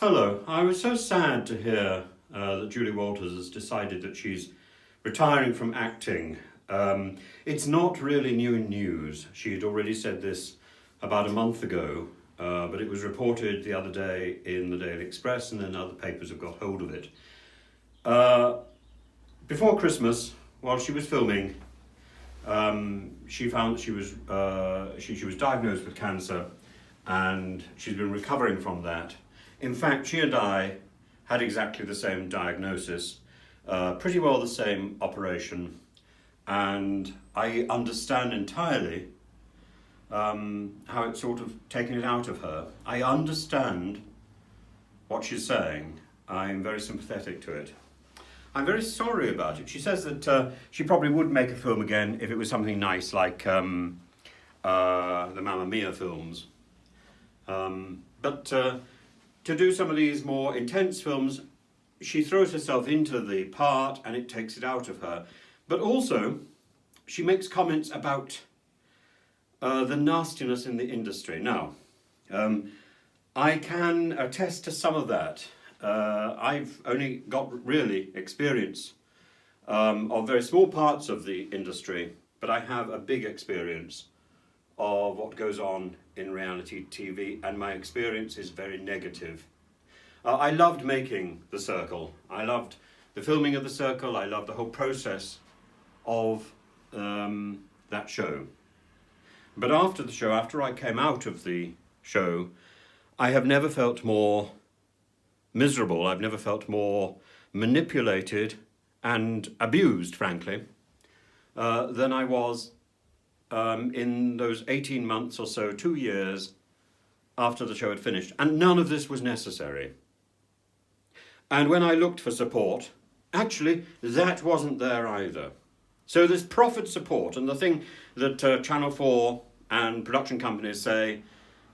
Hello. I was so sad to hear that Julie Walters has decided that she's retiring from acting. It's not really new news. She had already said this about a month ago, but it was reported the other day in the Daily Express, and then other papers have got hold of it. Before Christmas, while she was filming, she found that she was diagnosed with cancer, and she's been recovering from that. In fact, she and I had exactly the same diagnosis, pretty well the same operation, and I understand entirely how it's sort of taken it out of her. I understand what she's saying. I'm very sympathetic to it. I'm very sorry about it. She says that she probably would make a film again if it was something nice like the Mamma Mia films. But to do some of these more intense films, she throws herself into the part and it takes it out of her. But also, she makes comments about the nastiness in the industry. Now, I can attest to some of that. I've only got really experience of very small parts of the industry, but I have a big experience of what goes on in reality TV, and my experience is very negative. I loved making The Circle. I loved the filming of The Circle. I loved the whole process of that show. But after the show, after I came out of the show, I have never felt more miserable. I've never felt more manipulated and abused, frankly, than I was in those 18 months or so, 2 years after the show had finished. And none of this was necessary. And when I looked for support, actually, that wasn't there either. So this profit support, and the thing that Channel 4 and production companies say,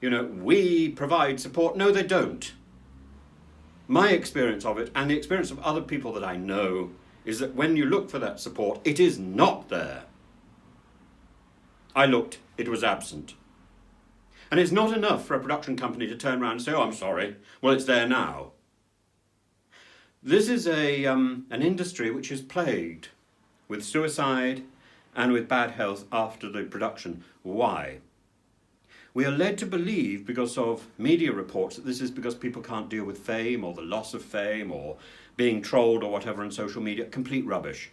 you know, we provide support. No, they don't. My experience of it, and the experience of other people that I know, is that when you look for that support, it is not there. I looked, it was absent. And it's not enough for a production company to turn around and say, oh, I'm sorry, well, it's there now. This is an industry which is plagued with suicide and with bad health after the production. Why? We are led to believe, because of media reports, that this is because people can't deal with fame or the loss of fame or being trolled or whatever on social media. Complete rubbish.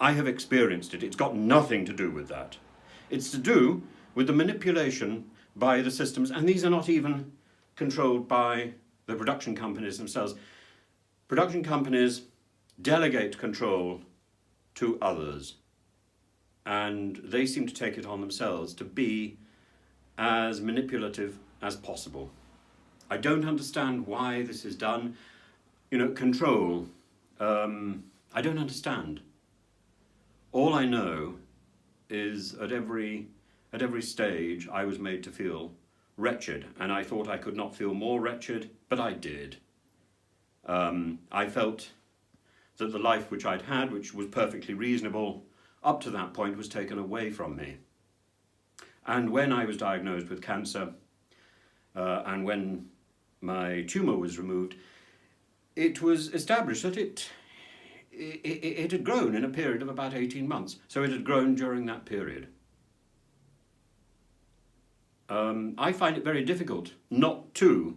I have experienced it. It's got nothing to do with that. It's to do with the manipulation by the systems, and these are not even controlled by the production companies themselves. Production companies delegate control to others, and they seem to take it on themselves to be as manipulative as possible. I don't understand why this is done. You know, control. I don't understand. All I know is at every stage I was made to feel wretched, and I thought I could not feel more wretched, but I did. I felt that the life which I'd had, which was perfectly reasonable up to that point, was taken away from me. And when I was diagnosed with cancer, and when my tumour was removed, it was established that it had grown in a period of about 18 months. So it had grown during that period. I find it very difficult not to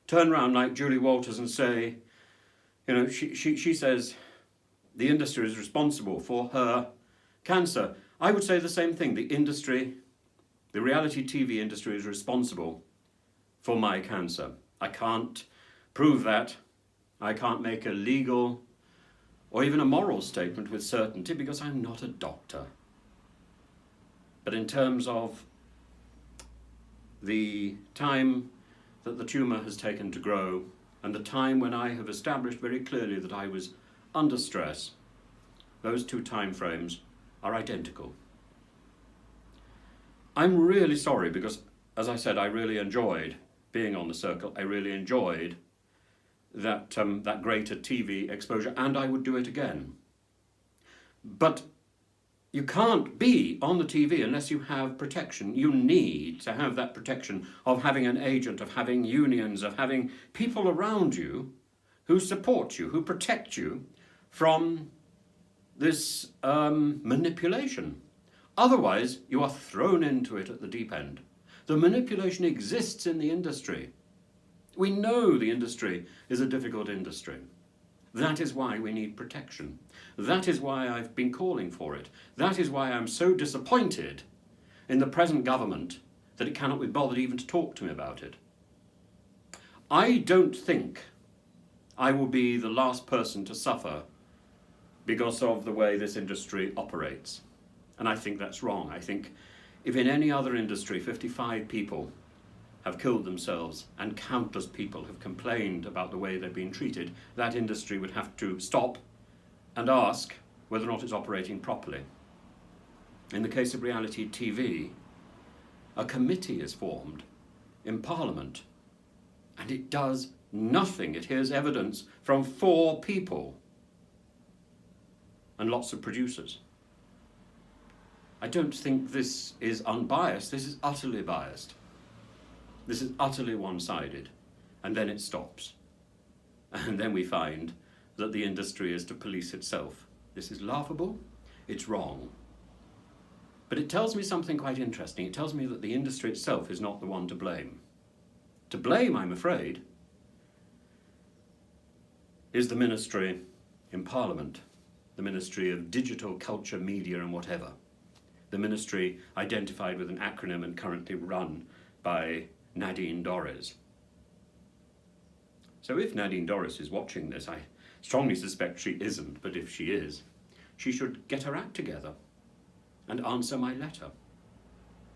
turn around like Julie Walters and say, you know, she says the industry is responsible for her cancer. I would say the same thing. The industry, the reality TV industry, is responsible for my cancer. I can't prove that. I can't make a legal or even a moral statement with certainty because I'm not a doctor. But in terms of the time that the tumour has taken to grow and the time when I have established very clearly that I was under stress, those two time frames are identical. I'm really sorry because, as I said, I really enjoyed being on The Circle. I really enjoyed that greater TV exposure, and I would do it again. But You can't be on the TV unless you have protection. You need to have that protection of having an agent, of having unions, of having people around you who support you, who protect you from this manipulation. Otherwise, you are thrown into it at the deep end. The manipulation exists in the industry. We know the industry is a difficult industry. That is why we need protection. That is why I've been calling for it. That is why I'm so disappointed in the present government that it cannot be bothered even to talk to me about it. I don't think I will be the last person to suffer because of the way this industry operates. And I think that's wrong. I think if in any other industry 55 people have killed themselves and countless people have complained about the way they've been treated, that industry would have to stop and ask whether or not it's operating properly. In the case of reality TV, a committee is formed in Parliament and it does nothing. It hears evidence from 4 people and lots of producers. I don't think this is unbiased, this is utterly biased. This is utterly one-sided, and then it stops. And then we find that the industry is to police itself. This is laughable, it's wrong. But it tells me something quite interesting. It tells me that the industry itself is not the one to blame. To blame, I'm afraid, is the ministry in Parliament, the Ministry of Digital, Culture, Media and whatever. The ministry identified with an acronym and currently run by Nadine Dorries. So if Nadine Dorries is watching this, I strongly suspect she isn't, but if she is, she should get her act together and answer my letter.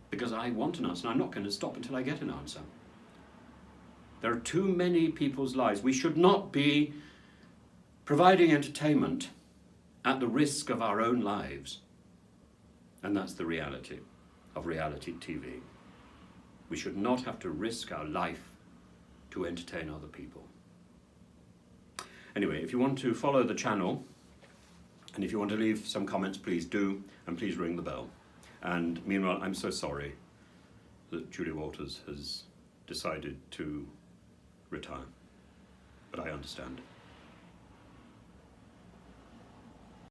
Because I want an answer, and I'm not going to stop until I get an answer. There are too many people's lives. We should not be providing entertainment at the risk of our own lives. And that's the reality of reality TV. We should not have to risk our life to entertain other people. Anyway, if you want to follow the channel, and if you want to leave some comments, please do, and please ring the bell. And meanwhile, I'm so sorry that Julia Walters has decided to retire, but I understand.